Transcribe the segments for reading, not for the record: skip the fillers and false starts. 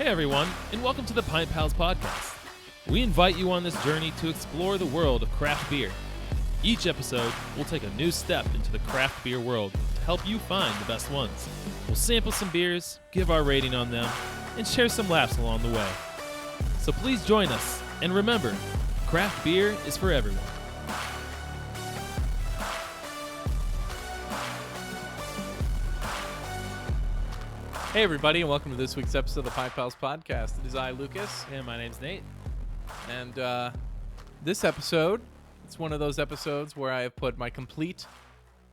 everyone, and welcome to the Pint Pals podcast. We invite you on this journey to explore the world of craft beer. Each episode, we'll take a new step into the craft beer world to help you find the best ones. We'll sample some beers, give our rating on them, and share some laughs along the way. So please join us, and remember, craft beer is for everyone. Hey everybody, and welcome to this week's episode of the Pint Pals podcast. It is I, Lucas, And my name's Nate. and this episode, it's one of those episodes where I have put my complete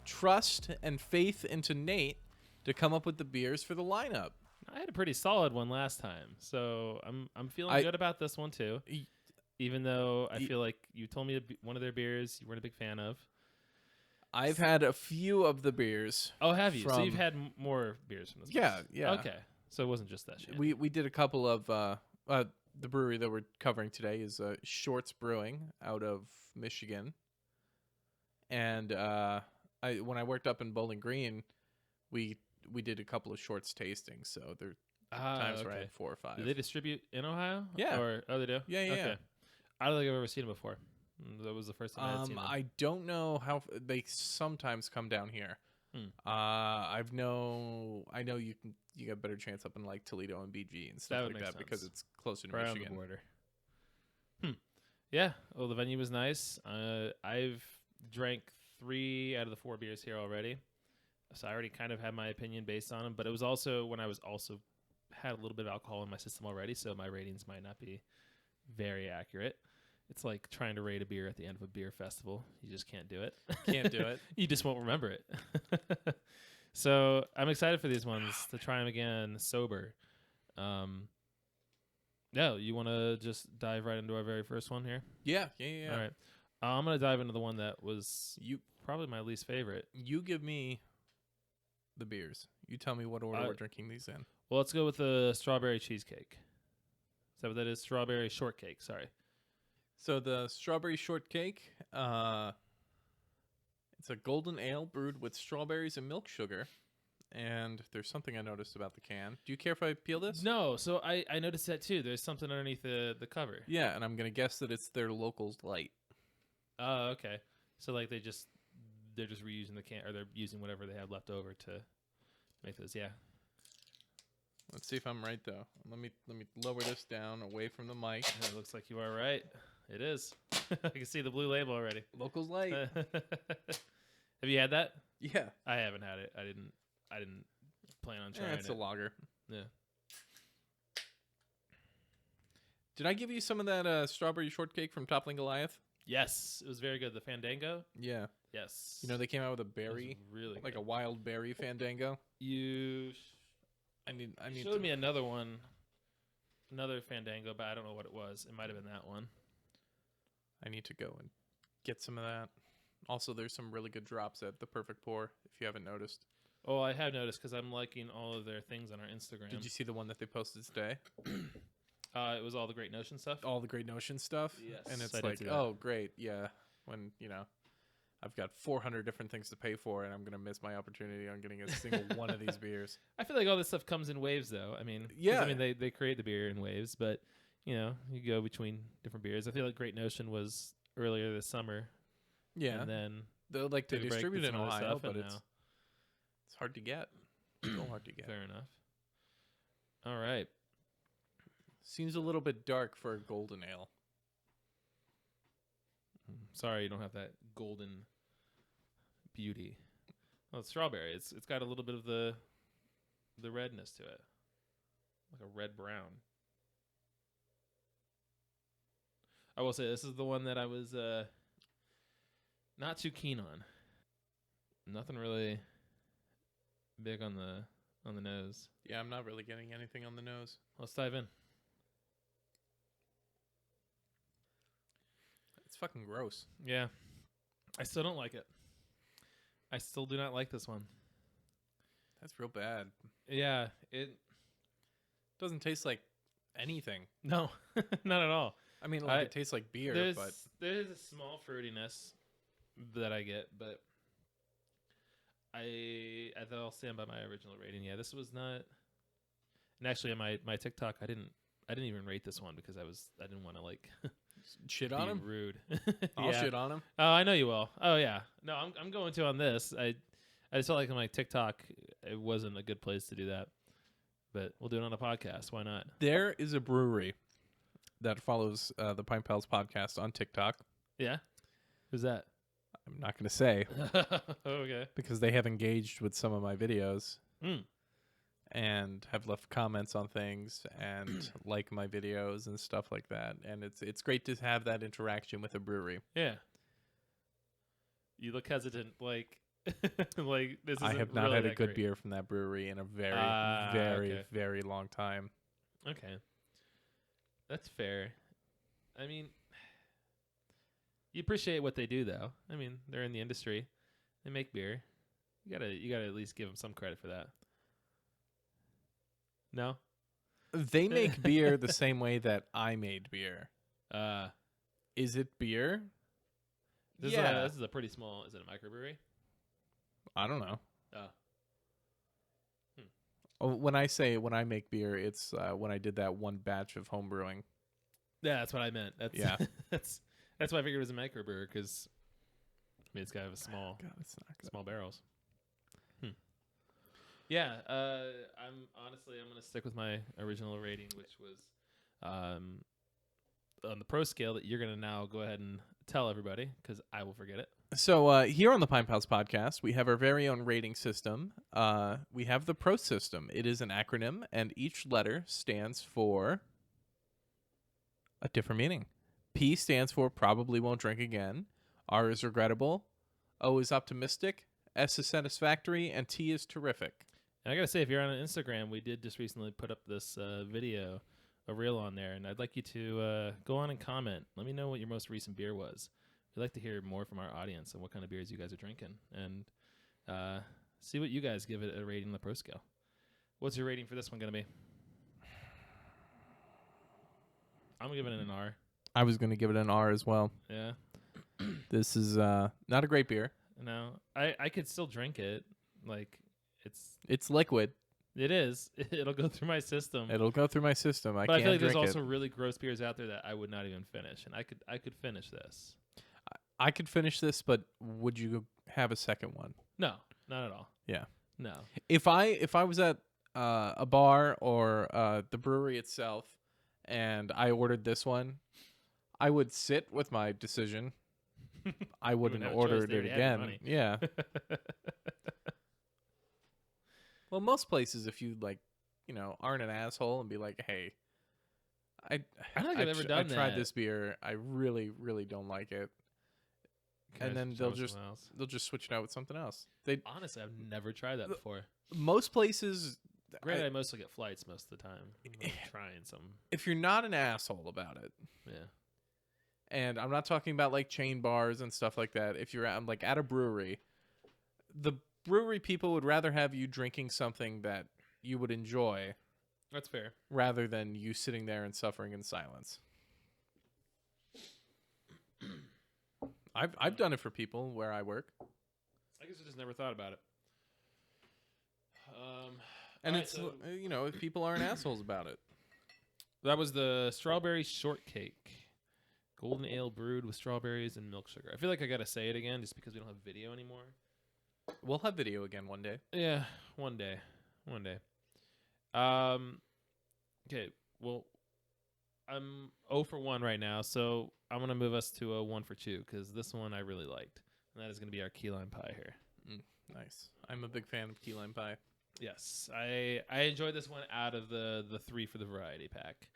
trust and faith into Nate to come up with the beers for the lineup. I had a pretty solid one last time, so I'm feeling good about this one too. Even though I feel like you told me one of their beers you weren't a big fan of. I've had a few of the beers. Oh, have you? So you've had more beers from this place? Yeah. Okay. So it wasn't just that shit. We did a couple of the brewery that we're covering today is Shorts Brewing out of Michigan. And when I worked up in Bowling Green, we did a couple of Shorts tastings. So there are times where I had 4 or 5. Do they distribute in Ohio? Yeah. They do? Yeah. Okay. I don't think I've ever seen them before. That was the first time I had seen them. I don't know how they sometimes come down here. I know you get a better chance up in like Toledo and BG and stuff like that because it's closer to Michigan. On the border. Yeah. Well, the venue was nice. I've drank 3 out of the 4 beers here already, so I already kind of had my opinion based on them. But it was also when I was also had a little bit of alcohol in my system already, so my ratings might not be very accurate. It's like trying to rate a beer at the end of a beer festival. You just can't do it. Can't do it. You just won't remember it. So I'm excited for these ones to try them again sober. No, you want to just dive right into our very first one here? Yeah. All right. I'm going to dive into the one that was probably my least favorite. You give me the beers. You tell me what order we're drinking these in. Well, let's go with the strawberry cheesecake. Is that what that is? Strawberry shortcake, sorry. So the strawberry shortcake, it's a golden ale brewed with strawberries and milk sugar. And there's something I noticed about the can. Do you care if I peel this? No, so I noticed that too. There's something underneath the cover. Yeah, and I'm going to guess that it's their Locals Light. Oh, okay. So like they're just reusing the can, or they're using whatever they have left over to make those. Yeah. Let's see if I'm right though. Let me lower this down away from the mic. It looks like you are right. It is. I can see the blue label already. Locals Light. Have you had that? Yeah. I haven't had it. I didn't plan on trying it. It's a lager. Yeah. Did I give you some of that strawberry shortcake from Toppling Goliath? Yes, it was very good. The Fandango? Yeah. Yes. You know, they came out with a berry, really like good. a wild berry Fandango. I need showed me another one, another Fandango, but I don't know what it was. It might have been that one. I need to go and get some of that. Also, there's some really good drops at The Perfect Pour, if you haven't noticed. Oh, I have noticed because I'm liking all of their things on our Instagram. Did you see the one that they posted today? It was all the Great Notion stuff? All the Great Notion stuff? Yes. And it's I did like, see that. oh, great, yeah. When, I've got 400 different things to pay for, and I'm going to miss my opportunity on getting a single one of these beers. I feel like all this stuff comes in waves, though. I mean, yeah. I mean, they create the beer in waves, but, you go between different beers. I feel like Great Notion was earlier this summer. Yeah. And then they distribute it in Ohio, but it's hard to get. Still hard to get. Fair enough. All right. Seems a little bit dark for a golden ale. Sorry, you don't have that golden beauty. Well, it's strawberry. It's got a little bit of the redness to it, like a red brown. I will say this is the one that I was not too keen on. Nothing really big on the nose. Yeah, I'm not really getting anything on the nose. Let's dive in. It's fucking gross. Yeah. I still don't like it. I still do not like this one. That's real bad. Yeah, it doesn't taste like anything. No, not at all. I mean, it tastes like beer, but there's a small fruitiness that I get, but I think I'll stand by my original rating. Yeah, this was not. And actually, on my TikTok, I didn't even rate this one because I didn't want to like Shit be on him. rude. I'll Yeah. shit on him. Oh, I know you will. Oh yeah. No, I'm going to on this. I just felt like on my TikTok it wasn't a good place to do that. But we'll do it on a podcast. Why not? There is a brewery that follows the Pint Pals podcast on TikTok. Yeah. Who's that? I'm not going to say Okay. because they have engaged with some of my videos Mm. and have left comments on things and like my videos and stuff like that. And it's great to have that interaction with a brewery. Yeah. You look hesitant, like like this. I Isn't have not really had a that good great. beer from that brewery in a very, Okay. very long time. Okay. That's fair. I mean, you appreciate what they do, though. I mean, they're in the industry. They make beer. You gotta at least give them some credit for that. No. They make beer the same way that I made beer. Uh, Is it beer? this Yeah. is a pretty small. Is it a microbrewery? I don't know. Oh. Oh, when I make beer, it's when I did that one batch of home brewing. Yeah, that's what I meant. That's Yeah. that's why I figured it was a microbrewer because I mean it's gotta have a small God, it's not good. small barrels. Yeah, I'm gonna stick with my original rating, which was on the pro scale that you're gonna now go ahead and tell everybody because I will forget it. So here on the Pine Pals podcast, we have our very own rating system. We have the PRO system. It is an acronym, and each letter stands for a different meaning. P stands for probably won't drink again. R is regrettable. O is optimistic. S is satisfactory, and T is terrific. And I gotta say, if you're on Instagram, we did just recently put up this video, a reel on there, and I'd like you to go on and comment. Let me know what your most recent beer was. We'd like to hear more from our audience and what kind of beers you guys are drinking, and see what you guys give it a rating on the pro scale. What's your rating for this one gonna be? I'm giving it an R. I was going to give it an R as well. Yeah. This is not a great beer. No, I could still drink it. Like It's liquid. it is. It'll go through my system. It'll go through my system. I But I can't feel like drink there's also it. really gross beers out there that I would not even finish, and I could finish this. I could finish this, but would you have a second one? No, not at all. Yeah. No. If I was at a bar or the brewery itself and I ordered this one, I would sit with my decision. I wouldn't have a order choice. They it already had your again. money. Yeah. Well, most places, if you aren't an asshole and be like, "Hey, I don't think I've ever done I tried that. this beer. I really, really don't like it," Can I and then try they'll something else? just switch it out with something else. Honestly, I've never tried that before. Most places, Granted, I mostly get flights most of the time. I'm not trying some. if you're not an asshole about it, Yeah. and I'm not talking about like chain bars and stuff like that. If you're at a brewery, the brewery people would rather have you drinking something that you would enjoy That's fair. rather than you sitting there and suffering in silence. I've done it for people where I work, I guess I just never thought about it. and Alright, it's so if people aren't assholes about it. that was the strawberry shortcake. Golden ale brewed with strawberries and milk sugar. I feel like I gotta say it again just because we don't have video anymore. We'll have video again one day. Yeah, one day. Okay, well, I'm 0 for 1 right now, so I'm going to move us to a 1 for 2 because this one I really liked, and that is going to be our key lime pie here. Nice. I'm a big fan of key lime pie. Yes, I enjoyed this one out of the 3 for the variety pack.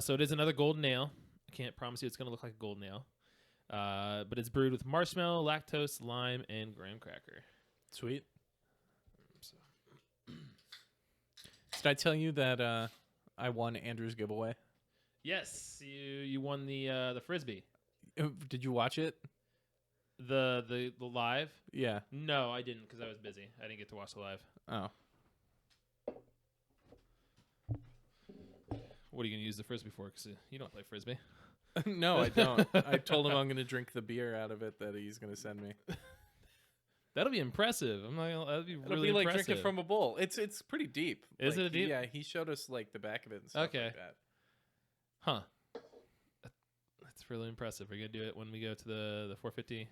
So it is another golden ale. I can't promise you it's going to look like a golden ale, but it's brewed with marshmallow, lactose, lime, and graham cracker. Sweet. Did I tell you that I won Andrew's giveaway? Yes, you won the frisbee. Did you watch it? The live? Yeah. No, I didn't because I was busy. I didn't get to watch the live. Oh. What are you gonna use the frisbee for? Because you don't play frisbee. No, I don't. I told him I'm going to drink the beer out of it that he's going to send me. That'll be impressive. I'm not. That'd be It'll really be like impressive. drinking from a bowl. It's pretty deep. Is Like, it a deep? Yeah, he showed us like the back of it and stuff Okay. like that. Huh. That's really impressive. We're gonna do it when we go to the 450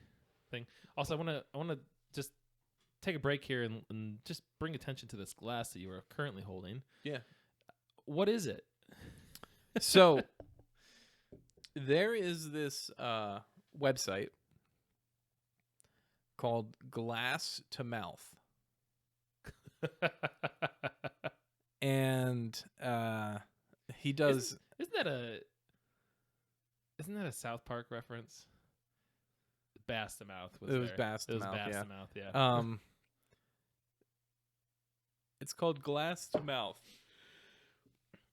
thing. Also, I wanna just take a break here and just bring attention to this glass that you are currently holding. Yeah. What is it? So there is this website called Glass to Mouth. And he does Isn't that a South Park reference? Bass to Mouth was it was there. Bass to It was Mouth, Bass yeah. to Mouth, yeah. It's called Glass to Mouth.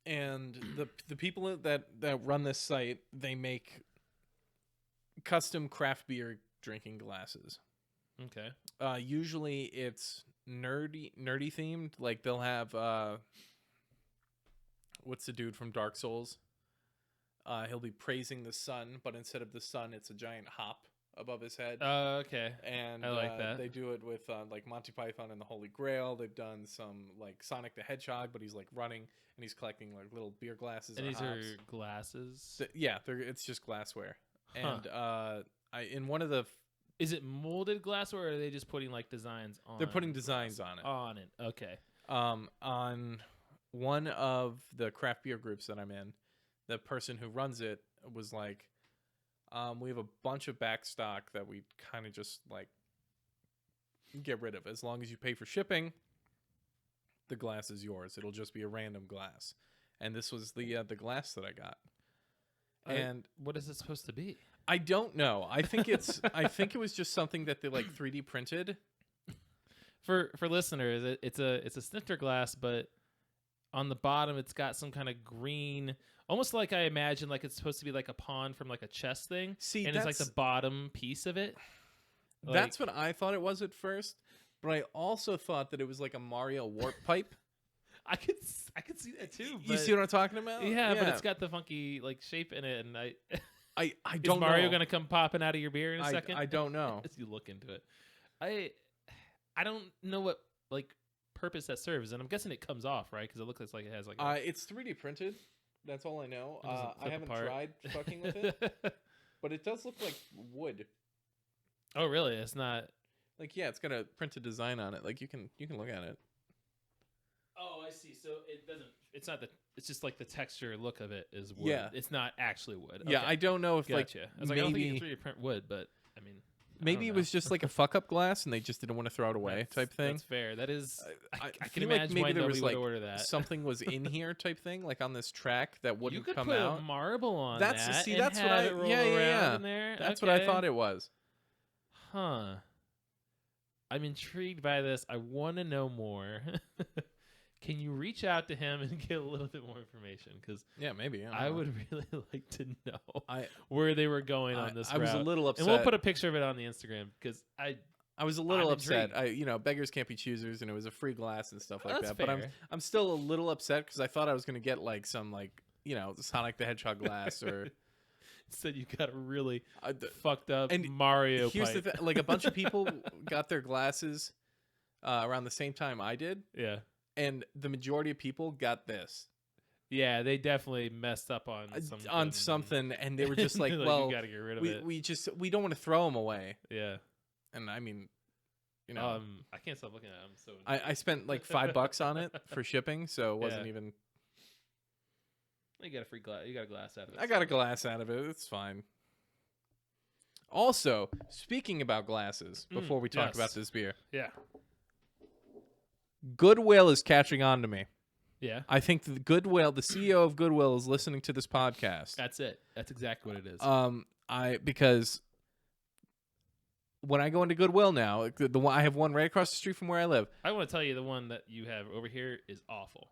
And the people that run this site, they make custom craft beer drinking glasses. Okay. Usually it's nerdy themed. Like they'll have what's the dude from Dark Souls? He'll be praising the sun, but instead of the sun, it's a giant hop above his head. Okay. And I like that. They do it with like Monty Python and the Holy Grail. They've done some like Sonic the Hedgehog, but he's like running and he's collecting like little beer glasses. And or these hops. are glasses. Yeah, it's just glassware. Huh. And in one of the Is it molded glassware, or are they just putting like designs on? they're putting designs on it. On it. Okay. On one of the craft beer groups that I'm in, the person who runs it was like, we have a bunch of back stock that we kind of just like get rid of. As long as you pay for shipping, the glass is yours. It'll just be a random glass. And this was the glass that I got. And what is it supposed to be? I don't know. I think I think it was just something that they like 3D printed. For listeners, it's a snifter glass, but on the bottom it's got some kind of green, almost like I imagine like it's supposed to be like a pawn from like a chess thing. See, and it's like the bottom piece of it. That's what I thought it was at first, but I also thought that it was like a Mario warp pipe. I could see that too. You see what I'm talking about? Yeah, but it's got the funky like shape in it, and I is don't Mario know. gonna come popping out of your beer in a second? I don't know. As you look into it, I don't know what like purpose that serves, and I'm guessing it comes off, right? Because it looks like it has like it's 3D printed. That's all I know. It doesn't I flip haven't apart. tried fucking with it, but it does look like wood. Oh, really? It's not. Like, yeah, it's got a printed design on it. Like, you can look at it. Oh, I see. So it doesn't. It's not the. It's just like the texture look of it is wood. Yeah. It's not actually wood. Yeah, Okay. I don't know if Gotcha. I was like, I don't think you maybe can 3D print wood, but I mean, maybe it was just like a fuck up glass and they just didn't want to throw it away type thing. That's fair. That is. I can feel like imagine maybe why there nobody was would like order that. something was in here type thing, like on this track that You wouldn't could come put out. a marble on That's that. see, and that's what have I it roll yeah around in there. That's what I Okay. thought it was. Huh. I'm intrigued by this. I want to know more. Can you reach out to him and get a little bit more information? Because Yeah, maybe. I don't know. would really like to know I where they were going on this I was a route. little upset. And we'll put a picture of it on the Instagram because I was a little I'm upset. intrigued. Beggars can't be choosers, and it was a free glass and stuff like That's that. But fair. I'm still a little upset because I thought I was gonna get like some like Sonic the Hedgehog glass or said you got a really th- fucked up and Mario here's pipe. the thing, like a bunch of people got their glasses around the same time I did, Yeah. and the majority of people got this Yeah, they definitely messed up on something, and they were just like, Like, well, you gotta get rid of it. we don't want to throw them away, Yeah. and I mean, I can't stop looking at it. I'm so I spent like $5 on it for shipping, so it wasn't Yeah. even. you got a free glass. You got a glass out of it. I got a glass out of it. It's fine. Also, speaking about glasses, before we talk yes. about this beer, Yeah. Goodwill is catching on to me. Yeah. I think the CEO of Goodwill, is listening to this podcast. That's it. That's exactly what it is. Because when I go into Goodwill now, the one I have one right across the street from where I live. I want to tell you the one that you have over here is awful.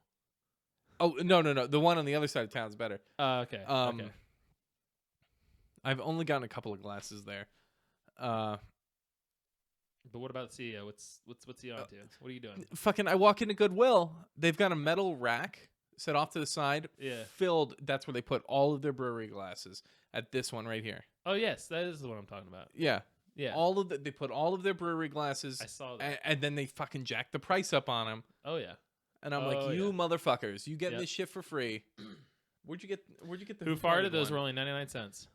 Oh no, the one on the other side of town is better. Okay. Okay. I've only gotten a couple of glasses there. But what about the CEO? What's he on to? What are you doing? Fucking, I walk into Goodwill. They've got a metal rack set off to the side, Yeah. filled. That's where they put all of their brewery glasses. At this one right here. Oh yes, that is the one I'm talking about. Yeah, Yeah, They put all of their brewery glasses, I saw that. and then they fucking jack the price up on them. Oh yeah. And I'm like, Oh you yeah. motherfuckers, you getting Yep. this shit for free? Where'd you get the Who farted farted? Those one? were only 99¢.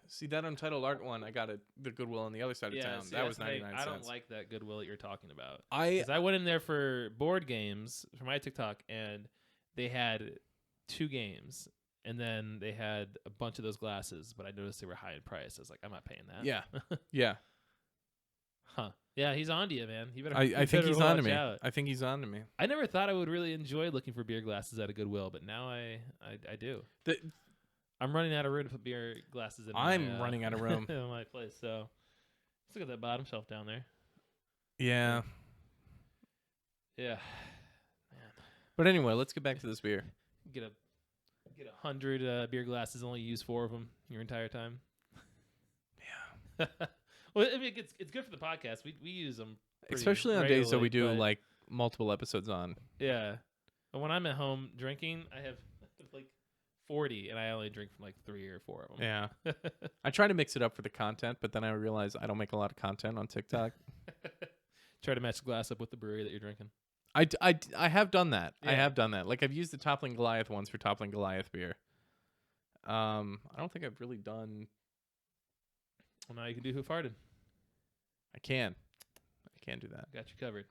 See that Untitled Art one? I got it. The Goodwill on the other side of Yeah, town. see, That that's was the thing. 99 I cents. don't like that Goodwill that you're talking about. I Because I went in there for board games for my TikTok, and they had 2 games, and then they had a bunch of those glasses, but I noticed they were high in price. I was like, I'm not paying that. yeah yeah. Huh. Yeah, he's on to you, man. You better. I you think better he's on to watch me. out. I think he's on to me. I never thought I would really enjoy looking for beer glasses at a Goodwill, but now I do. The, I'm running out of room to put beer glasses in. I'm running out of room. in my place. So let's look at that bottom shelf down there. Yeah. Yeah, But anyway, let's get back to this beer. get 100 beer glasses, only use 4 of them your entire time. Yeah. Well, I mean, it's good for the podcast. We use them, Especially on days that we do but like multiple episodes on. yeah. But when I'm at home drinking, I have like 40, and I only drink from like 3 or 4 of them. Yeah. I try to mix it up for the content, but then I realize I don't make a lot of content on TikTok. Try to match the glass up with the brewery that you're drinking. I have done that. I Yeah. have done that. Like I've used the Toppling Goliath ones for Toppling Goliath beer. I don't think I've really done. Well, now you can do Who Farted. I can do that. Got you covered.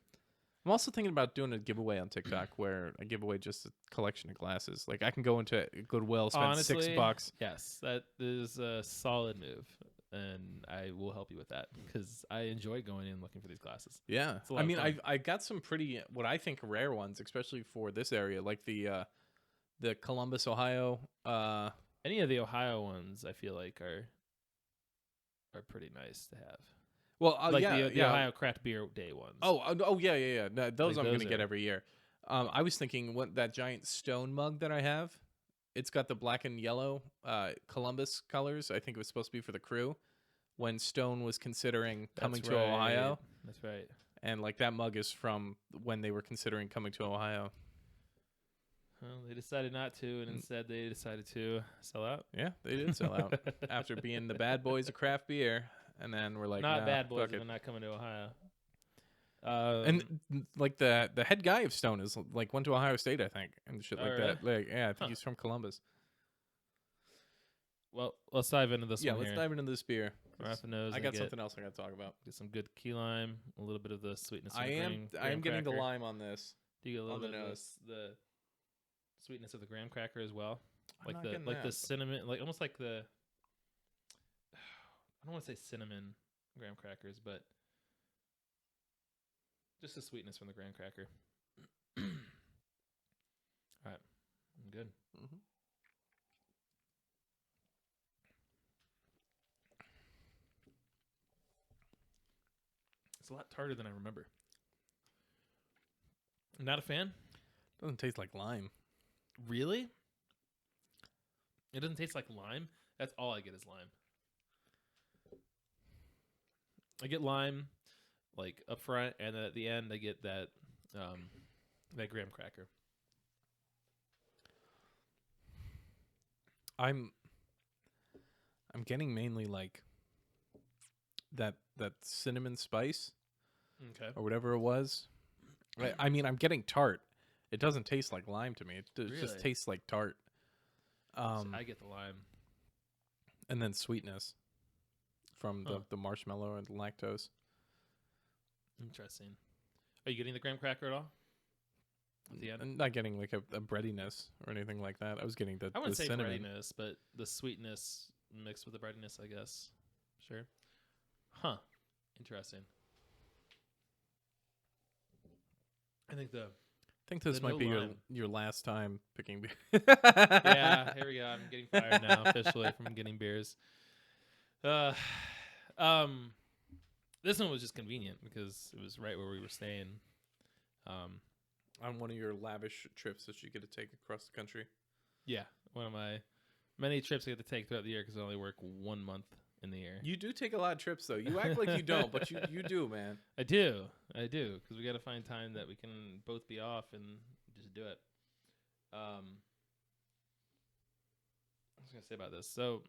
I'm also thinking about doing a giveaway on TikTok where I give away just a collection of glasses. Like I can go into Goodwill, spend Honestly, $6. Yes, that is a solid move, and I will help you with that because I enjoy going in looking for these glasses. Yeah, It's a lot I of mean, fun. I got some pretty what I think rare ones, especially for this area, like the Columbus, Ohio. Any of the Ohio ones, I feel like are pretty nice to have. Well, Like yeah, the yeah. Ohio Craft Beer Day ones. Oh, yeah. No, those Like I'm those gonna get are- every year. I was thinking what that giant stone mug that I have. It's got the black and yellow Columbus colors. I think it was supposed to be for the crew when Stone was considering coming That's to right. Ohio, That's right. and like that mug is from when they were considering coming to Ohio. Well, they decided not to, and instead they decided to sell out. Yeah, they did sell out after being the bad boys of craft beer, and then we're like, Not nah, bad boys, fuck but it. they're not coming to Ohio. And like the head guy of Stone is like went to Ohio State, I think, and shit Oh, like really? that. Like, yeah, I think Huh. he's from Columbus. well, let's dive into this Yeah, one let's here. dive into this beer. Right off the nose. I and got get, something else I got to talk about. Get some good key lime, a little bit of the sweetness. From I the am graham getting the cracker. lime on this. Do you get a little on the bit nose. of the sweetness of the graham cracker as well? I'm not getting the that. cinnamon, like almost like the. I don't want to say cinnamon graham crackers, but just the sweetness from the graham cracker. All right, I'm good. Mhm. It's a lot tartar than I remember. Not a fan? Doesn't taste like lime. Really? It doesn't taste like lime? That's all I get is lime. I get lime like up front, and then at the end I get that that graham cracker. I'm getting mainly like that cinnamon spice Okay. or whatever it was. I mean, I'm getting tart. It doesn't taste like lime to me. It just Really? tastes like tart. I get the lime. And then sweetness from Huh. the marshmallow and the lactose. Interesting. Are you getting the graham cracker at all? At the end? I'm not getting like a breadiness or anything like that. I was getting I wouldn't the say cinnamon. breadiness, but the sweetness mixed with the breadiness, I guess. Sure. Huh. Interesting. I think the I think this The might no be lime. your last time picking beer. yeah, here we go. I'm getting fired now officially from getting beers. This one was just convenient because it was right where we were staying. On one of your lavish trips that you get to take across the country. Yeah, one of my many trips I get to take throughout the year because I only work 1 month in the year. You do take a lot of trips though. You act like you don't, but you do, man. I do, because we got to find time that we can both be off and just do it. I was gonna say about this. So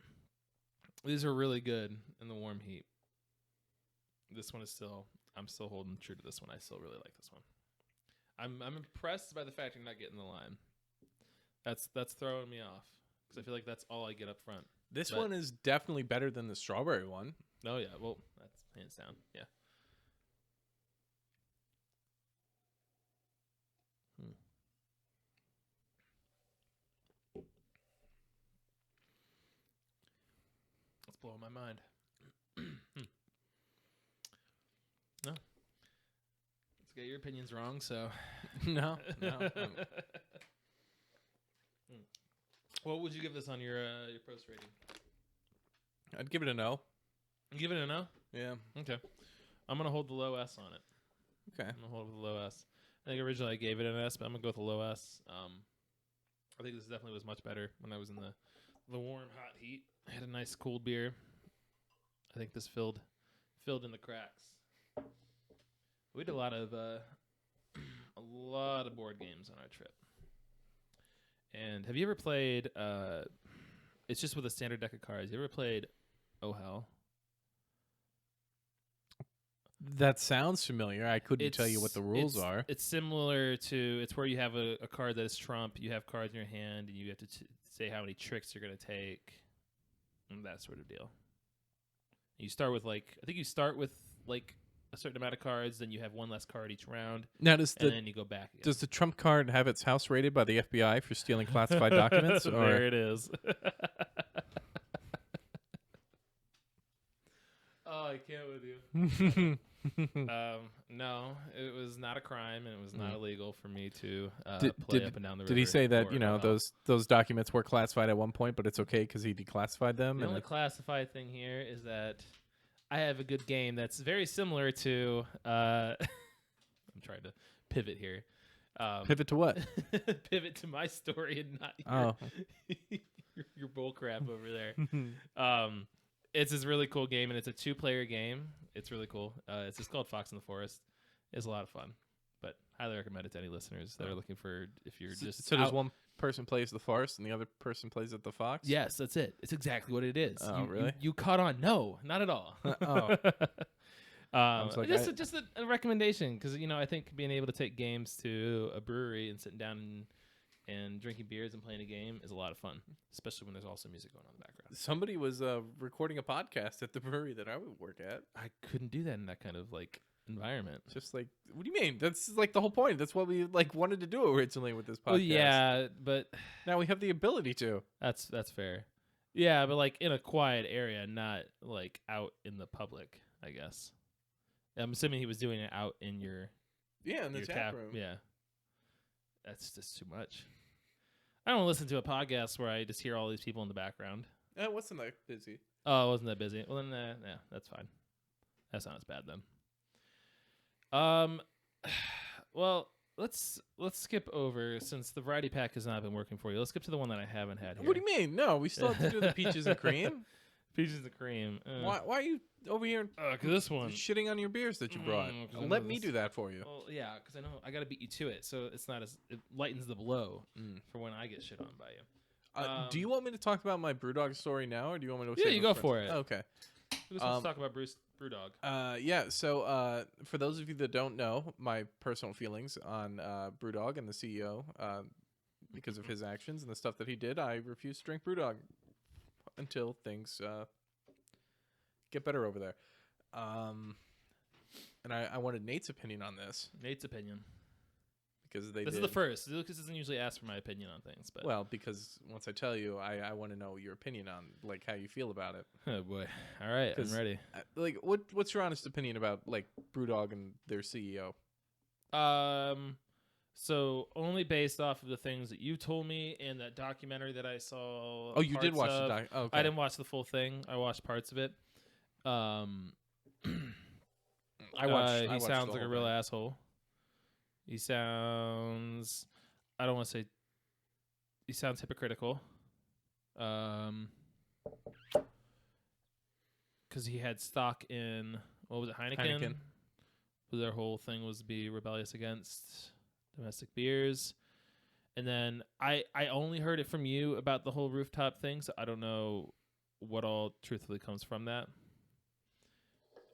these are really good in the warm heat. This one is still. I'm still holding true to this one. I still really like this one. I'm impressed by the fact you're not getting the lime. That's throwing me off because I feel like that's all I get up front. This one is definitely better than the strawberry one. Oh yeah, well that's hands down. Yeah. That's blowing my mind. No. Let's get your opinions wrong, so. No. What would you give this on your post rating? I'd give it a no. You give it a no? Yeah. Okay. I'm going to hold the low S on it. Okay. I'm going to hold it with the low S. I think originally I gave it an S, but I'm going to go with the low S. I think this definitely was much better when I was in the warm, hot heat. I had a nice cold beer. I think this filled in the cracks. We did a lot of board games on our trip. And have you ever played? It's just with a standard deck of cards. You ever played Oh Hell? That sounds familiar. I couldn't tell you what the rules are. It's similar to. It's where you have a card that is trump. You have cards in your hand, and you have to say how many tricks you're going to take, and that sort of deal. You start with a certain amount of cards, then you have one less card each round. Now, then you go back again. Does the trump card have its house raided by the FBI for stealing classified documents? There it is. Oh, I can't with you. No, it was not a crime, and it was not illegal for me to play up and down the river. Did he say that those documents were classified at one point, but it's okay because he declassified them? The only classified thing here is that I have a good game that's very similar to. I'm trying to pivot here. Pivot to what? Pivot to my story and not your bull crap over there. It's this really cool game, and it's a 2-player game. It's really cool. It's just called Fox in the Forest. It's a lot of fun, but highly recommend it to any listeners that are looking for. If you're just so, does one person plays the forest and the other person plays at the fox? Yes, that's it. It's exactly what it is. Oh, really? You caught on? No, not at all. Just a recommendation because I think being able to take games to a brewery and sitting down and drinking beers and playing a game is a lot of fun, especially when there's also music going on in the background. Somebody was recording a podcast at the brewery that I would work at. I couldn't do that in that kind of environment. Just what do you mean? That's the whole point. That's what we wanted to do originally with this podcast. Well, yeah, but now we have the ability to. That's fair. Yeah, but in a quiet area, not out in the public, I guess. I'm assuming he was doing it out in your in the tap room. Yeah. That's just too much. I don't listen to a podcast where I just hear all these people in the background. It wasn't that busy. Oh, it wasn't that busy. Well, then, yeah, that's fine. That's not as bad then. Well, let's skip over since the variety pack has not been working for you. Let's skip to the one that I haven't had here. What do you mean? No, we still have to do the peaches and cream. Peaches and cream. Why are you over here? Because this one shitting on your beers that you brought. Let me do that for you. Well, yeah, because I know I got to beat you to it, so it's not it lightens the blow for when I get shit on by you. Do you want me to talk about my BrewDog story now, or do you want me to? Yeah, you go for it. Okay. Let's talk about BrewDog. Yeah. So, for those of you that don't know, my personal feelings on BrewDog and the CEO, because of his actions and the stuff that he did, I refuse to drink BrewDog until things get better over there. And I wanted Nate's opinion on this. Nate's opinion. Because this is the first. Lucas doesn't usually ask for my opinion on things, but because once I tell you, I want to know your opinion on how you feel about it. Oh boy! All right, I'm ready. What's your honest opinion about BrewDog and their CEO? So only based off of the things that you told me and that documentary that I saw. Oh, you did watch the doc? Oh, okay. I didn't watch the full thing. I watched parts of it. I watched. He sounds like a real asshole. He sounds. I don't want to say. He sounds hypocritical. Because he had stock in what was it, Heineken? Their whole thing was to be rebellious against domestic beers. And then I only heard it from you about the whole rooftop thing, so I don't know what all truthfully comes from that.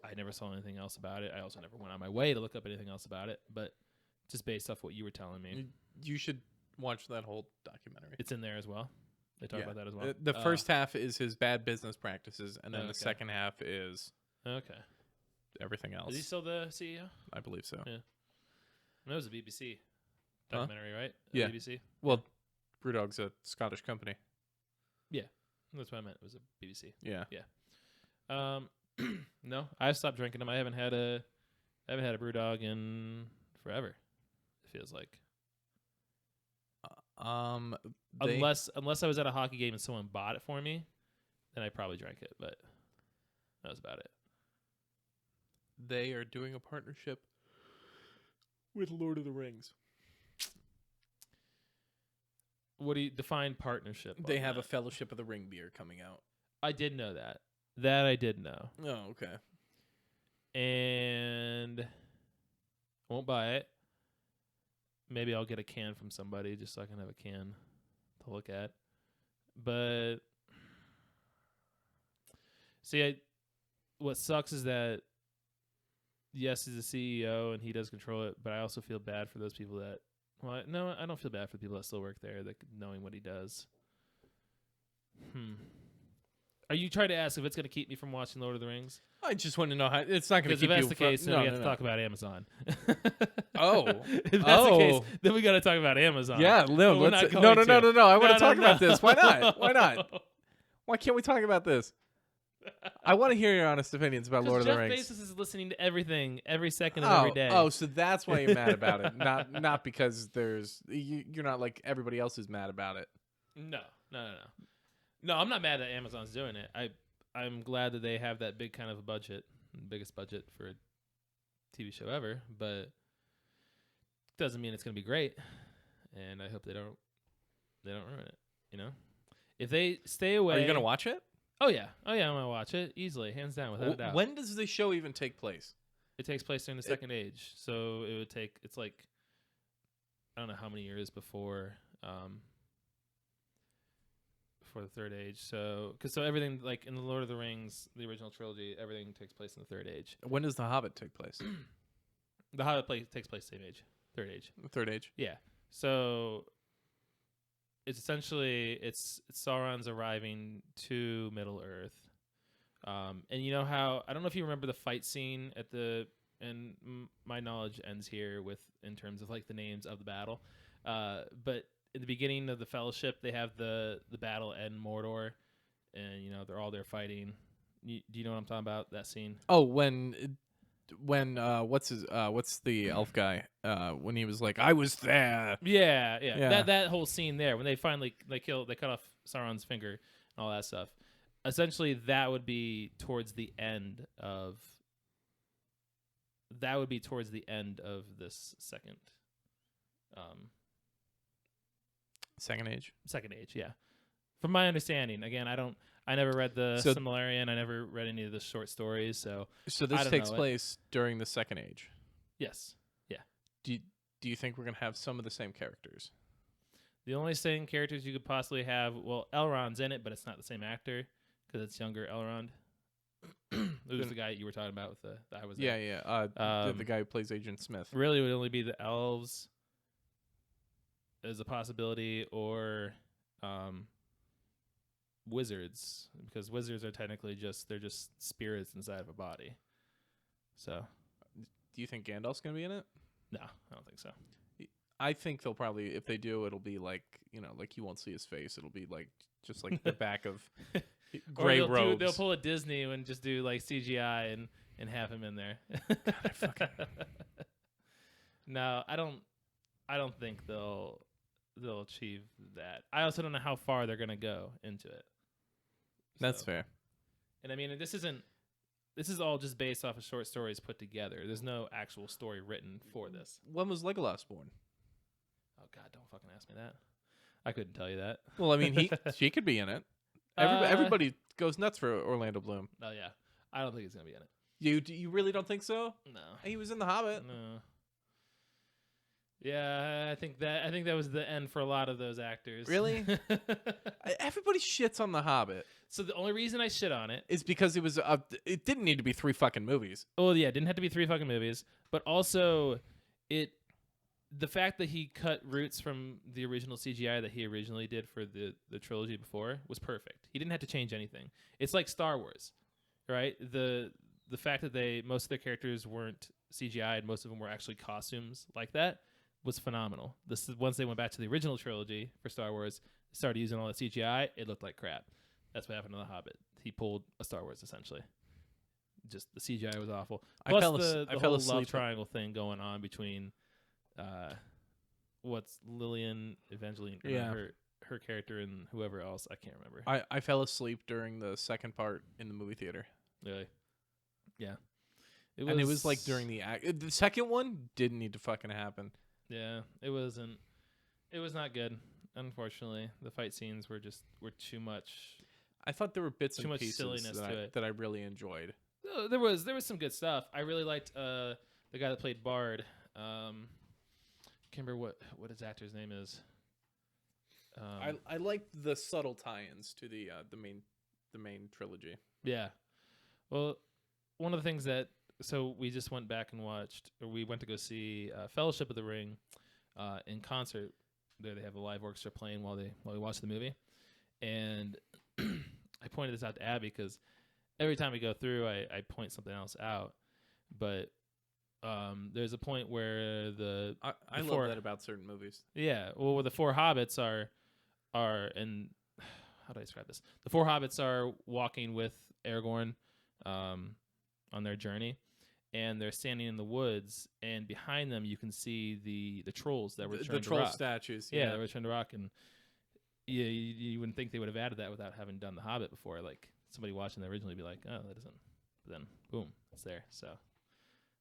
I never saw anything else about it. I also never went on my way to look up anything else about it. But just based off what you were telling me, You should watch that whole documentary. it's in there as well. They talk about that as well. The first half is his bad business practices, and then the Okay. second half is Okay. everything else. Is he still the CEO? I believe so. Yeah. That was a BBC Huh? documentary, right? Yeah. BBC. Well, Brewdog's a Scottish company. That's what I meant. It was a BBC. Yeah. No, I've stopped drinking them. I haven't had a BrewDog in forever. It feels like They, unless I was at a hockey game and someone bought it for me, then I probably drank it. But that was about it. they are doing a partnership with Lord of the Rings. What do you define partnership? They on have a that? Fellowship of the Ring beer coming out. I did know that. That I did know, Oh, okay. and I won't buy it. Maybe I'll get a can from somebody just so I can have a can to look at. But see, what sucks is that yes, he's a CEO and he does control it, but I also feel bad for those people that. Well, no, I don't feel bad for the people that still work there, that knowing what he does. Are you trying to ask if it's going to keep me from watching Lord of the Rings? I just want to know how it's not going Because to if keep that's you the from. case, then we have to talk about Amazon. Oh. If that's the case, then we got to talk about Amazon. Yeah, But no, we're let's. not No, going no, no, to. no, no. I want to No, talk no, about no. this. Why not? Why not? Why can't we talk about this? I want to hear your honest opinions about Lord of the Jeff Rings. Bezos is listening to everything every second of every day. Oh, so that's why you're mad about it. Not because you're not like everybody else is mad about it. No. No, I'm not mad that Amazon's doing it. I'm glad that they have that big kind of a budget, biggest budget for a TV show ever, but doesn't mean it's going to be great. And I hope they don't ruin it, you know? If they stay away. Are you gonna watch it? Oh yeah, I'm gonna watch it easily, hands down, without a doubt. When does the show even take place? It takes place during the Second Age, so it would take. It's like I don't know how many years before the Third Age. So everything like in the Lord of the Rings, the original trilogy, everything takes place in the Third Age. When does The Hobbit take place? The Hobbit takes place same age, Third Age. The Third Age. Yeah. So it's essentially Sauron's arriving to Middle Earth, and you know how I don't know if you remember the fight scene at and my knowledge ends here in terms of like the names of the battle, but in the beginning of the Fellowship they have the battle in Mordor, and you know they're all there fighting. Do you know what I'm talking about? That scene? Oh, when what's the elf guy? When he was like, I was there. Yeah. That whole scene there when they finally they cut off Sauron's finger and all that stuff. Essentially, that would be towards the end of this second Second Age. Yeah. From my understanding, again, I never read the So- Silmarillion. I never read any of the short stories. So So I this don't takes know it. place during the Second Age. yes, Do you think we're gonna have some of the same characters? the only same characters you could possibly have. Well, Elrond's in it, but it's not the same actor because it's younger Elrond. Who's the guy you were talking about with the I was there. Yeah. The guy who plays Agent Smith. Really would only be the elves as a possibility, or wizards, because wizards are technically just spirits inside of a body. So Do you think Gandalf's gonna be in it? no, I don't think so. I think they'll probably, if they do, it'll be like, like you won't see his face. It'll be like just like the back of gray Or robes. they'll pull a Disney and just do like CGI and have him in there. No, I don't think they'll achieve that. I also don't know how far they're gonna go into it. That's So- fair. And I mean, this is all just based off of short stories put together. There's no actual story written for this. When was Legolas born? Oh God, don't fucking ask me that. I couldn't tell you that. Well, I mean, she could be in it. Everybody goes nuts for Orlando Bloom. Oh yeah, I don't think he's gonna be in it. You really don't think so? No. He was in The Hobbit. No. Yeah, I think that was the end for a lot of those actors. Really? Everybody shits on The Hobbit. So the only reason I shit on it, is because it didn't need to be 3 fucking movies. well, yeah, it didn't have to be 3 fucking movies, but also the fact that he cut roots from the original CGI that he originally did for the trilogy before was perfect. He didn't have to change anything. It's like Star Wars, right? The fact that most of their characters weren't CGI and most of them were actually costumes like that was phenomenal. Once they went back to the original trilogy for Star Wars, started using all the CGI, it looked like crap. That's what happened to The Hobbit. He pulled a Star Wars essentially. Just the CGI was awful. Plus the fell whole asleep love triangle thing going on between what's Lillian Evangeline, Yeah. her character and whoever else, I can't remember. I fell asleep during the second part in the movie theater. Really? Yeah. It was like during the second one didn't need to fucking happen. Yeah, it wasn't. It was not good. Unfortunately, the fight scenes were too much. I thought there were bits Too and much pieces silliness to it. that I really enjoyed. There was some good stuff. I really liked the guy that played Bard. Can't remember what his actor's name is. I liked the subtle tie-ins to the main trilogy. Yeah. Well, one of the things so we just went back and we went to go see Fellowship of the Ring in concert. There they have a live orchestra playing while we watch the movie, and I pointed this out to Abby because every time we go through, I point something else out, but there's a point where I love that about certain movies. Yeah, well, where the 4 hobbits are and how do I describe this? The 4 hobbits are walking with Aragorn on their journey, and they're standing in the woods, and behind them you can see the trolls that were turned the to troll rock. statues. Yeah, they were turned to rock, and you wouldn't think they would have added that without having done The Hobbit before. Like somebody watching that originally would be like, oh, that doesn't. But then boom, it's there. So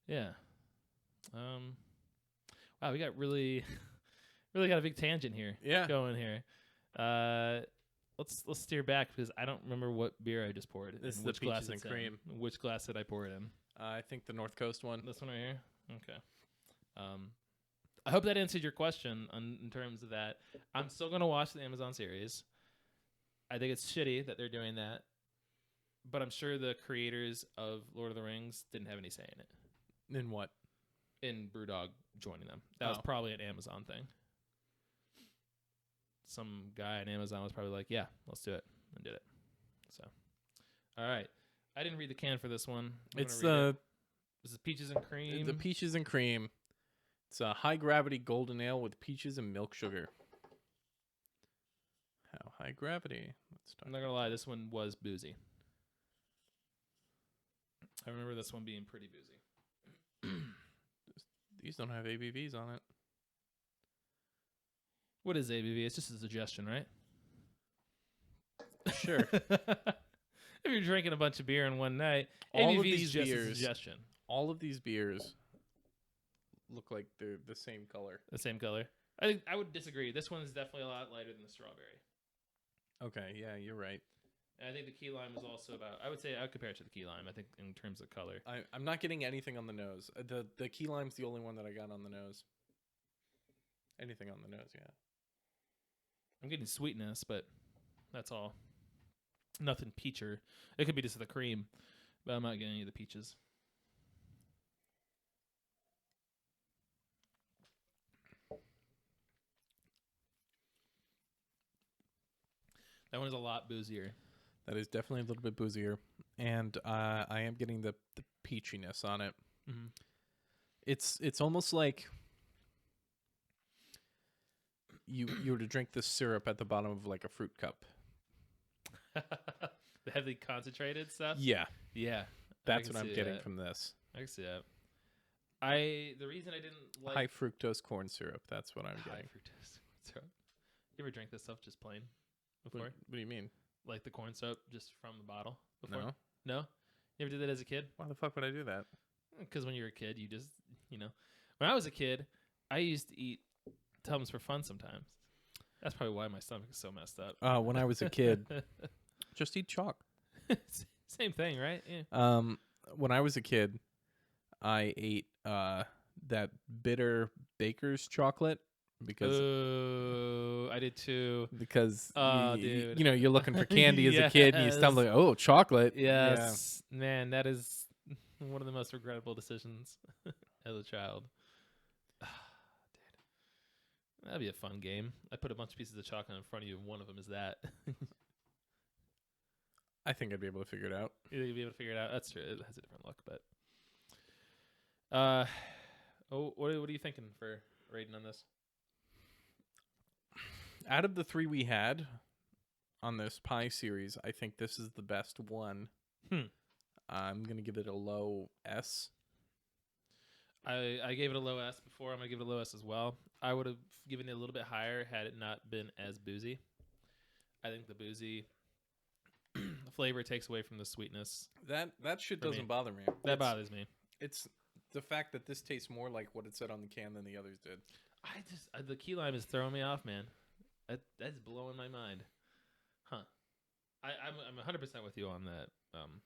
yeah. Wow, we got really got a big tangent here. Yeah. Going here. Let's steer back because I don't remember what beer I just poured. This is which the glass peaches and it's cream. In. Which glass did I pour it in? I think the North Coast one. This one right here. Okay. I hope that answered your question in terms of that. I'm still gonna watch the Amazon series. I think it's shitty that they're doing that, but I'm sure the creators of Lord of the Rings didn't have any say in it. In what? In Brewdog joining them. That was probably an Amazon thing. Some guy on Amazon was probably like, yeah, let's do it, and did it. So, all right. I didn't read the can for this one. It's This is peaches and cream. The peaches and cream. It's a high gravity golden ale with peaches and milk sugar. How high gravity? I'm not gonna lie, this one was boozy. I remember this one being pretty boozy. These don't have ABVs on it. What is ABV? It's just a suggestion, right? Sure. If you're drinking a bunch of beer in one night, All ABV of is these just a beers- suggestion. All of these beers look like they're the same color. The same color. I think I would disagree. This one is definitely a lot lighter than the strawberry. Okay, yeah, you're right. And I think the key lime was also about. I would compare it to the key lime. I think in terms of color. I'm not getting anything on the nose. The key lime's the only one that I got on the nose. Anything on the nose, yeah. I'm getting sweetness, but that's all. Nothing peacher. It could be just the cream, but I'm not getting any of the peaches. That one is a lot boozier. That is definitely a little bit boozier, and I am getting the peachiness on it. Mm-hmm. It's almost like you were to drink the syrup at the bottom of like a fruit cup. The heavily concentrated stuff. Yeah, Yeah, that's what I'm getting from this. I can see that. The reason I didn't like High fructose corn syrup. That's what I'm high getting. fructose syrup. You ever drank this stuff just plain before? What do you mean? Like the corn syrup just from the bottle before? No. No? You ever did that as a kid? Why the fuck would I do that? Because when you were a kid, you just, When I was a kid, I used to eat Tums for fun sometimes. That's probably why my stomach is so messed up. When I was a kid, just eat chalk. Same thing, right? Yeah. When I was a kid, I ate that bitter baker's chocolate because I did too. because Oh, dude. you know, you're looking for candy as a kid and you stumble Yes. like, oh, chocolate. Yeah. Yes, man, that is one of the most regrettable decisions as a child. Dude, that'd be a fun game. I put a bunch of pieces of chocolate in front of you, and one of them is that. I think I'd be able to figure it out. You'd be able to figure it out. That's true. It has a different look, but what are you thinking for rating on this? Out of the 3 we had on this pie series, I think this is the best one. I'm gonna give it a low S. I gave it a low S before. I'm gonna give it a low S as well. I would have given it a little bit higher had it not been as boozy. I think the boozy flavor takes away from the sweetness. That shit For me. doesn't bother me. That bothers me. It's the fact that this tastes more like what it said on the can than the others did. The key lime is throwing me off, man. That's blowing my mind. Huh. I'm 100% with you on that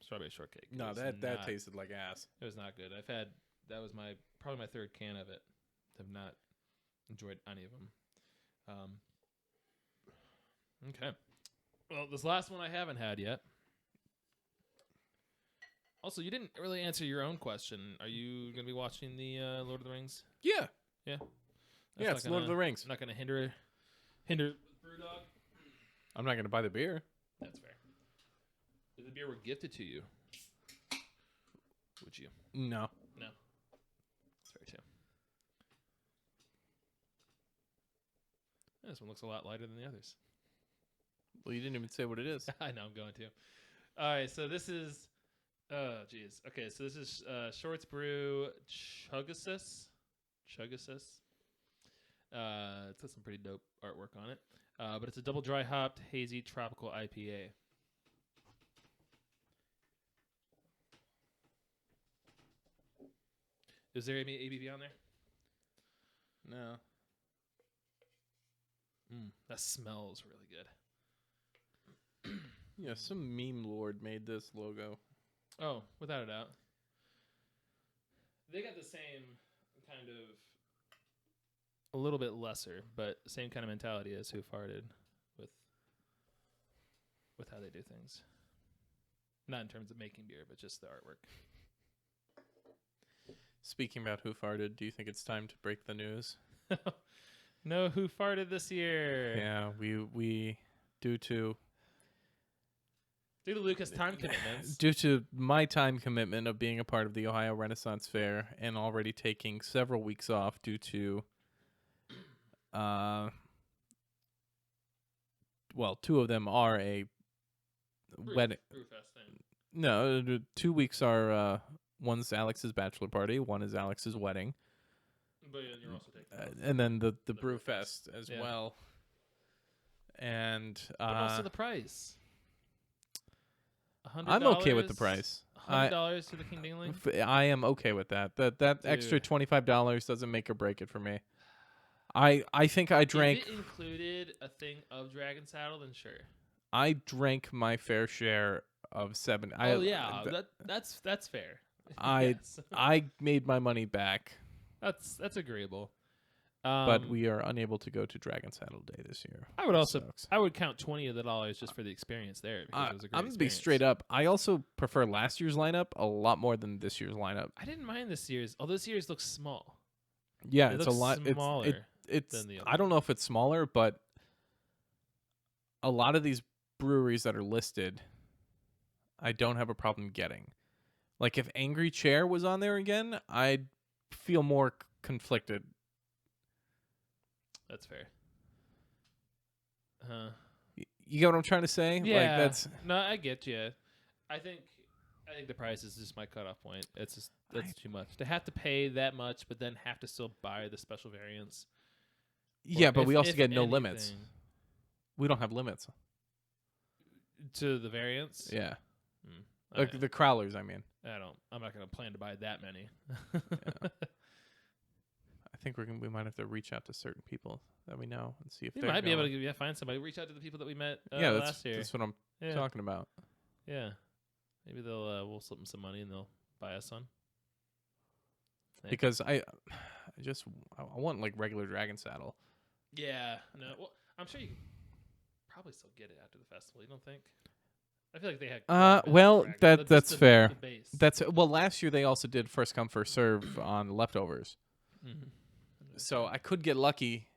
strawberry shortcake. No, that tasted like ass. It was not good. That was probably my third can of it. Have not enjoyed any of them. Okay. Well, this last one I haven't had yet. Also, you didn't really answer your own question. Are you going to be watching the Lord of the Rings? Yeah. Yeah. Yeah, it's Lord of the Rings. I'm not going to hinder Brewdog. I'm not going to buy the beer. That's fair. If the beer were gifted to you, would you? No. No. That's fair too. This one looks a lot lighter than the others. Well, you didn't even say what it is. I know I'm going to. All right, so this is geez. Okay, so this is Shorts Brew Chugasis. It's got some pretty dope artwork on it. But it's a double dry hopped hazy tropical IPA. Is there any ABV on there? No. That smells really good. Yeah, some meme lord made this logo. Oh, without a doubt. They got the same kind of, a little bit lesser, but same kind of mentality as Who Farted with how they do things. Not in terms of making beer, but just the artwork. Speaking about Who Farted, do you think it's time to break the news? No Who Farted this year. Yeah, we due to Lucas' time commitments. Due to my time commitment of being a part of the Ohio Renaissance Fair and already taking several weeks off due to well, 2 of them are a wedding. Brewfest thing. No, 2 weeks are one's Alex's bachelor party, one is Alex's wedding. But yeah, you're also taking and then the Brewfest as Yeah. well. And but also the price. I'm okay with the price. $100 to the King Dingling. I am okay with that. That extra $25 doesn't make or break it for me. I think I drank. If it included a thing of Dragon Saddle, then sure. I drank my fair share of 7. That's fair. Yes. I made my money back. That's agreeable. But we are unable to go to Dragon Saddle Day this year. I would count $20 of the dollars just for the experience there. Because it was a great I'm gonna be straight up. I also prefer last year's lineup a lot more than this year's lineup. I didn't mind this year's, although this year's looks small. Yeah, It it's a looks lot. smaller It's than the other I don't know if it's smaller, but a lot of these breweries that are listed, I don't have a problem getting. Like if Angry Chair was on there again, I'd feel more conflicted. That's fair. You get what I'm trying to say? Yeah. Like No, I get you. I think the price is just my cutoff point. That's too much to have to pay that much, but then have to still buy the special variants. yeah, but we also if get no limits. anything, We don't have limits. to the variants. Yeah, I, the crowlers. I mean, I'm not gonna plan to buy that many. I think we might have to reach out to certain people that we know and see if We they're might be able going. to find somebody. Reach out to the people that we met Yeah, last year. that's what I'm Yeah. talking about. Yeah. Maybe we'll slip them some money and they'll buy us some. Yeah. Because I want like regular Dragon Saddle. Yeah. No. Well, I'm sure you can probably still get it after the festival. You don't think? I feel like they had. quite a bit of Well, rack- that just that's the, fair. The base. That's well. Last year they also did first come first serve on leftovers, Mm-hmm. so I could get lucky.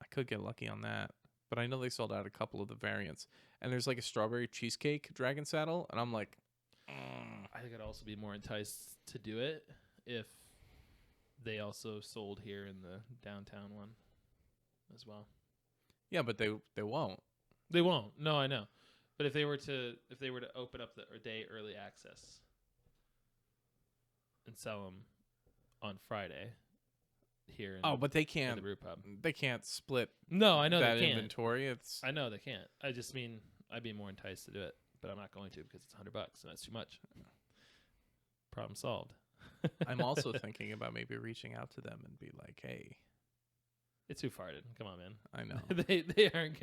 I could get lucky on that, but I know they sold out a couple of the variants. And there's like a strawberry cheesecake dragon saddle, and I'm like, I think I'd also be more enticed to do it if they also sold here in the downtown one as well. yeah, but they won't. They won't. No, I know. But if they were to open up the day early access and sell them on Friday here in, Oh, but they in can't. the brew pub. They can't split No, I know that they can't. inventory. It's I know they can't. I just mean I'd be more enticed to do it, but I'm not going to because it's $100 and that's too much. Problem solved. I'm also thinking about maybe reaching out to them and be like, hey, It's too far. Come on, man. I know. they aren't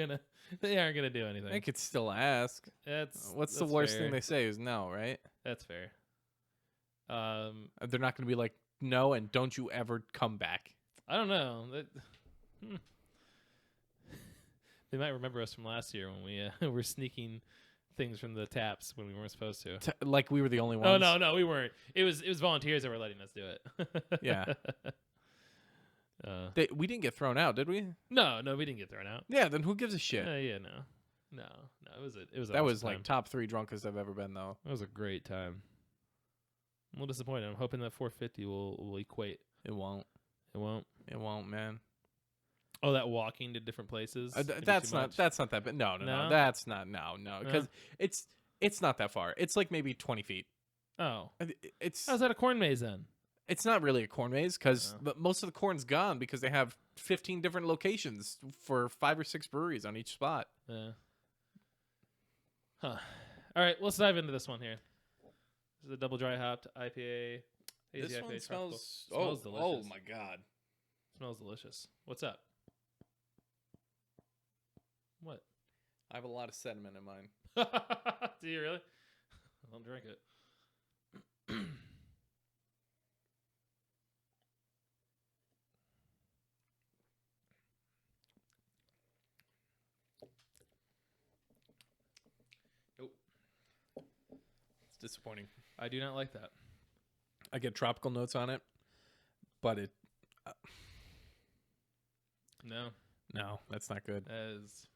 gonna do anything. I could still ask. What's the worst thing they say is no, right? That's fair. They're not going to be like, no, and don't you ever come back. I don't know. They might remember us from last year when we were sneaking things from the taps when we weren't supposed to. Like we were the only ones. Oh no, we weren't. It was volunteers that were letting us do it. Yeah. We didn't get thrown out, did we? No, we didn't get thrown out. Yeah, then who gives a shit? Yeah, no. It was. That was time. like top 3 drunkest I've ever been, though. It was a great time. I'm a little disappointed. I'm hoping that 450 will equate. It won't. It won't. It won't, man. Oh, that walking to different places. That's not that bad. No. That's not because it's not that far. It's like maybe 20 feet. Oh, It's how's that a corn maze then? It's not really a corn maze because most of the corn's gone because they have 15 different locations for 5 or 6 breweries on each spot. Yeah. Huh. All right, let's dive into this one here. This is a double dry hopped IPA. Hazy This IPA one tropical. smells delicious. Oh my god. Smells delicious. What's up? What? I have a lot of sediment in mine. Do you really? I'll drink it. Nope. It's disappointing. I do not like that. I get tropical notes on it, but it no, that's not good. That is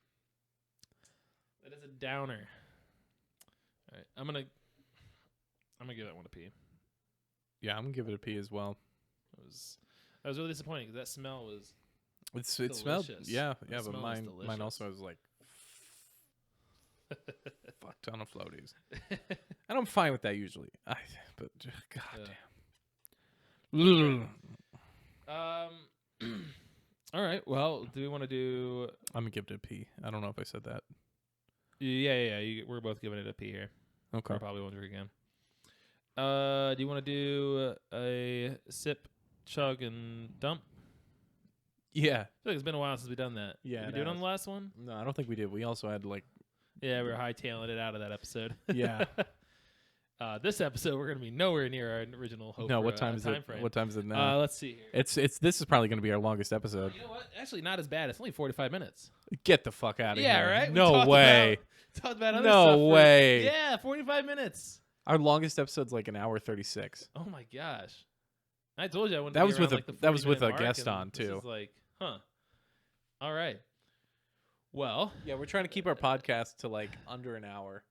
a downer. All right, I'm gonna give that one a P. Yeah, I'm gonna give it a P as well. That was really disappointing because that smell was. It smelled, yeah, That but smell was mine delicious. also was like fuck ton of floaties, and I'm fine with that usually. But god damn. All right. Well, do we want to do? I'm gonna give it a P. I don't know if I said that. Yeah. We're both giving it a P here. Okay. I probably won't drink again. Do you want to do a sip, chug, and dump? Yeah. I feel like it's been a while since we've done that. Yeah, Did we it do it on has. the last one? No, I don't think we did. We also had like Yeah, we were hightailing it out of that episode. Yeah. This episode, we're going to be nowhere near our original hope. no. For, What time is time it? frame. What time is it now? Let's see here. It's this is probably gonna be our longest episode. You know what? Actually, not as bad. It's only 45 minutes. Get the fuck out of Yeah, here! right? We No talked way. Talked about other No stuff for- way. Yeah, 45 minutes. Our longest episode's like an hour 36. Oh my gosh! I told you I wouldn't. That be was around, with a- like, the that was 40-minute with a mark, guest and on, this too. is like, huh? All right. Well, Yeah, we're trying to keep our podcast to like under an hour.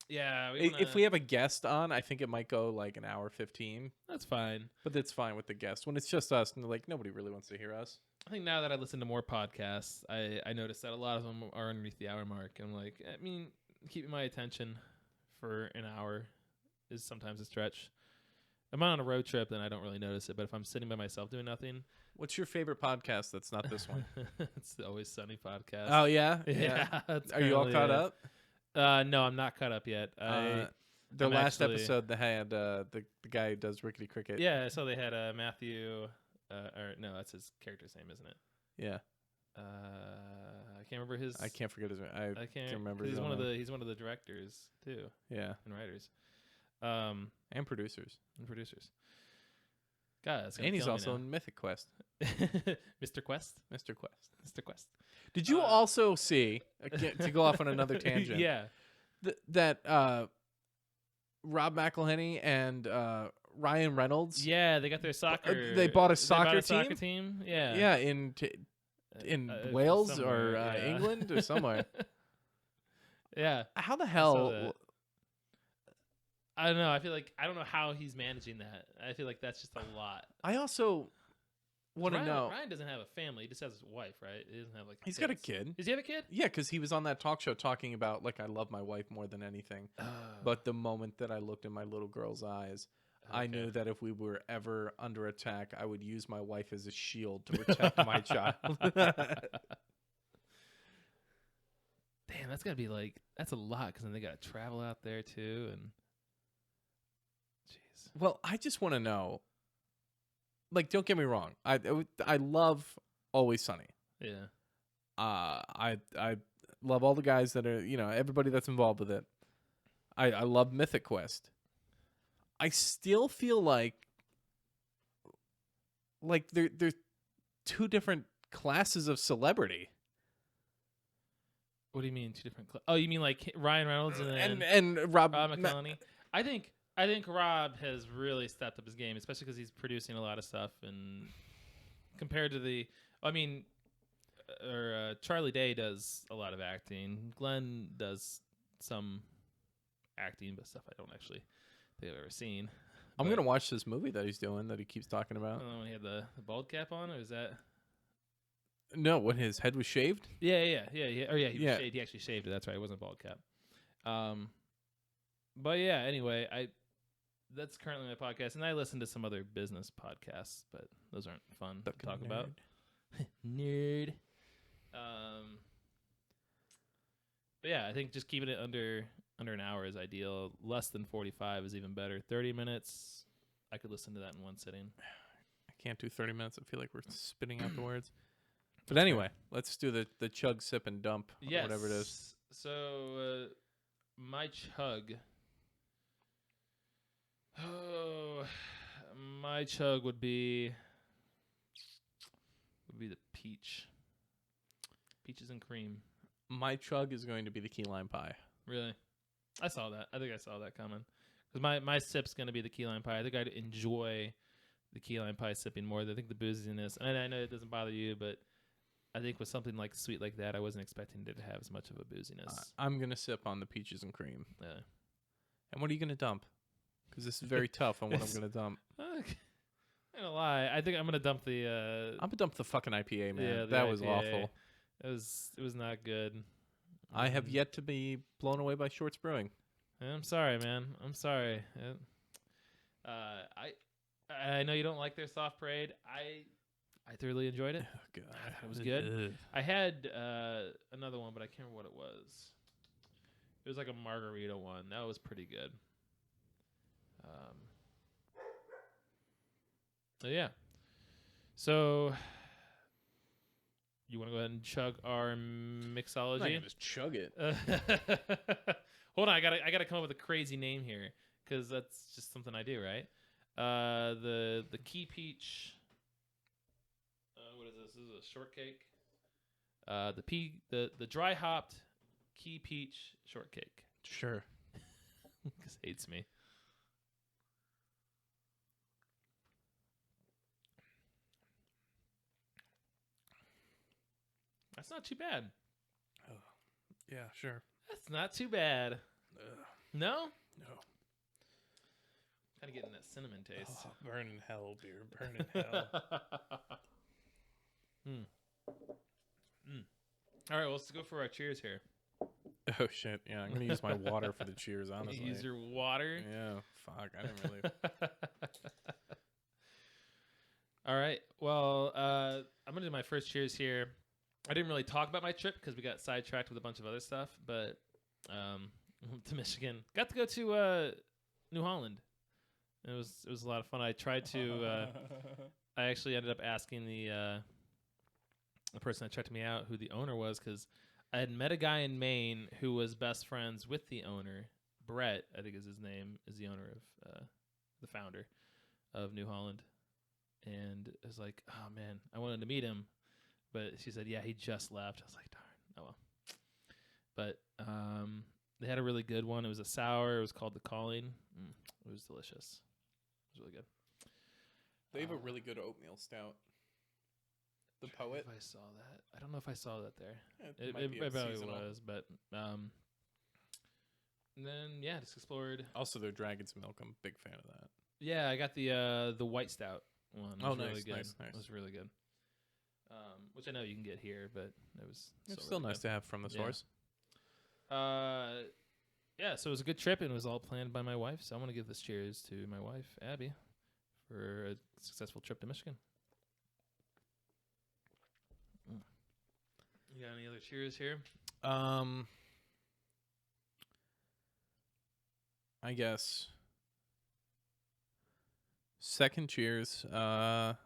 yeah. If we have a guest on, I think it might go like an hour 15. that's fine. But that's fine with the guest. When it's just us, and like nobody really wants to hear us. I think now that I listen to more podcasts, I noticed that a lot of them are underneath the hour mark. I'm like, I mean, keeping my attention for an hour is sometimes a stretch. If I'm on a road trip, then I don't really notice it. But if I'm sitting by myself doing nothing, What's your favorite podcast that's not this one? it's the Always Sunny podcast. Oh yeah, yeah. That's Are you all currently caught it. up? No, I'm not caught up yet. The I'm last actually- episode they had the guy who does Rickety Cricket. Yeah, so they had Matthew, or no, that's his character's name, isn't it? Yeah. I can't remember his. I can't forget his name. I can't remember 'cause his He's own one of name. the. He's one of the directors too Yeah, and writers, and producers. and producers. God, that's gonna And he's kill me also now. in Mythic Quest. Mr. Quest. Mr. Quest. Mr. Quest. Did you also see, to go off on another tangent, Yeah. that Rob McElhenney and Ryan Reynolds, Yeah, they got their soccer. they bought a They bought soccer a soccer team? team. Yeah. Yeah, in Wales somewhere, or yeah. England or somewhere. Yeah. How the I saw hell? that. I don't know. I feel like I don't know how he's managing that. I feel like that's just a lot. I also want to know. Ryan doesn't have a family. He just has his wife, right? He doesn't have like. He's kids. got a kid. Does he have a kid? Yeah, because he was on that talk show talking about, like, I love my wife more than anything. But the moment that I looked in my little girl's eyes, I knew that if we were ever under attack, I would use my wife as a shield to protect my child. Damn, that's gotta be like that's a lot because then they gotta travel out there too, and jeez. Well, I just want to know. Like, don't get me wrong. I love Always Sunny. Yeah. I love all the guys that are, everybody that's involved with it. I love Mythic Quest. I still feel like there's two different classes of celebrity. What do you mean two different? Oh, you mean like Ryan Reynolds and Rob McElhenney? I think Rob has really stepped up his game, especially because he's producing a lot of stuff. And compared to Charlie Day does a lot of acting. Glenn does some acting, but stuff I don't actually think I've ever seen. I'm gonna watch this movie that he's doing that he keeps talking about. When he had the bald cap on, or is that? No, when his head was shaved. Yeah. He was shaved. He actually shaved it. That's right. It wasn't a bald cap. But yeah. Anyway, that's currently my podcast, and I listen to some other business podcasts, but those aren't fun to talk about. Nerd. But yeah, I think just keeping it under an hour is ideal. Less than 45 is even better. 30 minutes, I could listen to that in one sitting. I can't do 30 minutes. I feel like we're spitting out the words. But anyway, let's do the chug, sip, and dump, or whatever it is. So, my chug. Oh, my chug would be the peach. Peaches and cream. My chug is going to be the key lime pie. Really? I saw that. I think I saw that coming. Because my sip's going to be the key lime pie. I think I'd enjoy the key lime pie sipping more. I think the booziness, and I know it doesn't bother you, but I think with something like sweet like that, I wasn't expecting it to have as much of a booziness. I'm going to sip on the peaches and cream. Yeah. And what are you going to dump? Because this is very tough on what I'm going to dump. Okay. I'm going to lie. I think I'm going to dump the... I'm going to dump the fucking IPA, man. Yeah, that IPA. was awful. It was not good. I have yet to be blown away by Shorts Brewing. I'm sorry, man. I'm sorry. I know you don't like their soft parade. I thoroughly enjoyed it. Oh, God. It was good. I had another one, but I can't remember what it was. It was like a margarita one. That was pretty good. Yeah. So, you want to go ahead and chug our mixology? I'm not gonna just chug it. Hold on, I gotta come up with a crazy name here because that's just something I do, right? The key peach. What is this? This is a shortcake. The dry hopped key peach shortcake. Sure. Because hates me. That's not too bad. Oh, yeah, sure. That's not too bad. No? No. Kind of getting that cinnamon taste. Oh, burn in hell, beer. Burn in hell. All right, well, let's go for our cheers here. Oh, shit. Yeah, I'm going to use my water for the cheers, honestly. Use your water? Yeah, fuck. I didn't really... All right. Well, I'm going to do my first cheers here. I didn't really talk about my trip because we got sidetracked with a bunch of other stuff, but to Michigan. Got to go to New Holland. It was a lot of fun. I tried to I actually ended up asking the person that checked me out who the owner was because I had met a guy in Maine who was best friends with the owner. Brett, I think is his name, is the owner of the founder of New Holland. and it was like, oh man, I wanted to meet him, but she said, yeah, he just left. I was like, darn, oh well. But they had a really good one. It was a sour. It was called The Calling. It was delicious. It was really good. They have a really good oatmeal stout. The Poet. If I saw that, I don't know if I saw that there. It might be a probably seasonal. was, but and then yeah, just explored. Also, their Dragon's Milk. I'm a big fan of that. Yeah, I got the white stout one. It was nice, really good. nice. It was really good. Which I know you can get here, but it was It's still really nice to have from the source. Yeah, so it was a good trip, and it was all planned by my wife. So I want to give this cheers to my wife, Abby, for a successful trip to Michigan. You got any other cheers here? I guess. Second cheers. I'll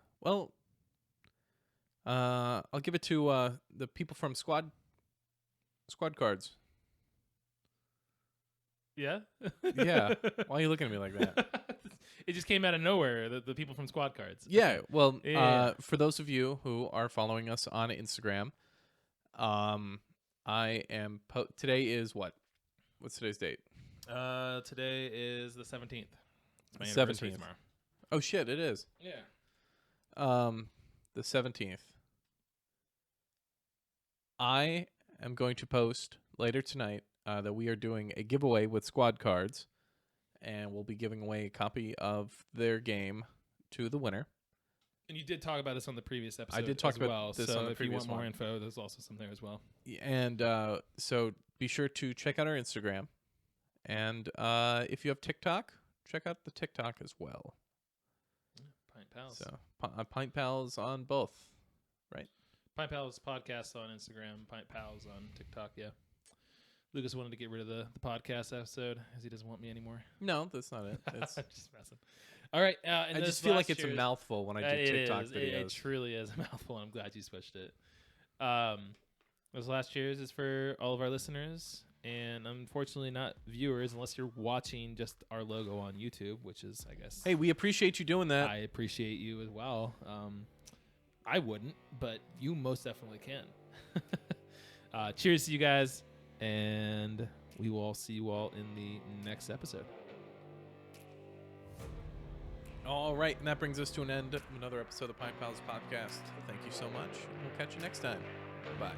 give it to the people from Squad Cards. Yeah? Yeah. Why are you looking at me like that? It just came out of nowhere, the people from Squad Cards. Yeah. Well, Yeah. for those of you who are following us on Instagram, I am today is what? What's today's date? Today is the 17th. It's my 17th. anniversary tomorrow. Oh shit, it is. Yeah. The 17th. I am going to post later tonight that we are doing a giveaway with Squad Cards, and we'll be giving away a copy of their game to the winner. And you did talk about this on the previous episode. I did talk as about well, this so on the if you previous want more one. info, there's also some there as well. And so be sure to check out our Instagram. And if you have TikTok, check out the TikTok as well. Pint Pals. So Pint Pals on both, right? Pint Pals podcast on Instagram. Pint Pals on TikTok. Yeah. Lucas wanted to get rid of the podcast episode as he doesn't want me anymore. No, that's not it. It's, I'm just messing. All right. And I just feel like it's a mouthful when I do TikTok videos. videos. It truly is a mouthful, and I'm glad you switched it. Those last cheers is for all of our listeners, and unfortunately not viewers unless you're watching just our logo on YouTube, which is, I guess. Hey, we appreciate you doing that. I appreciate you as well. I wouldn't, but you most definitely can. Cheers to you guys, and we will see you all in the next episode. All right, and that brings us to an end of another episode of the Pint Pals podcast. Thank you so much. We'll catch you next time. Bye.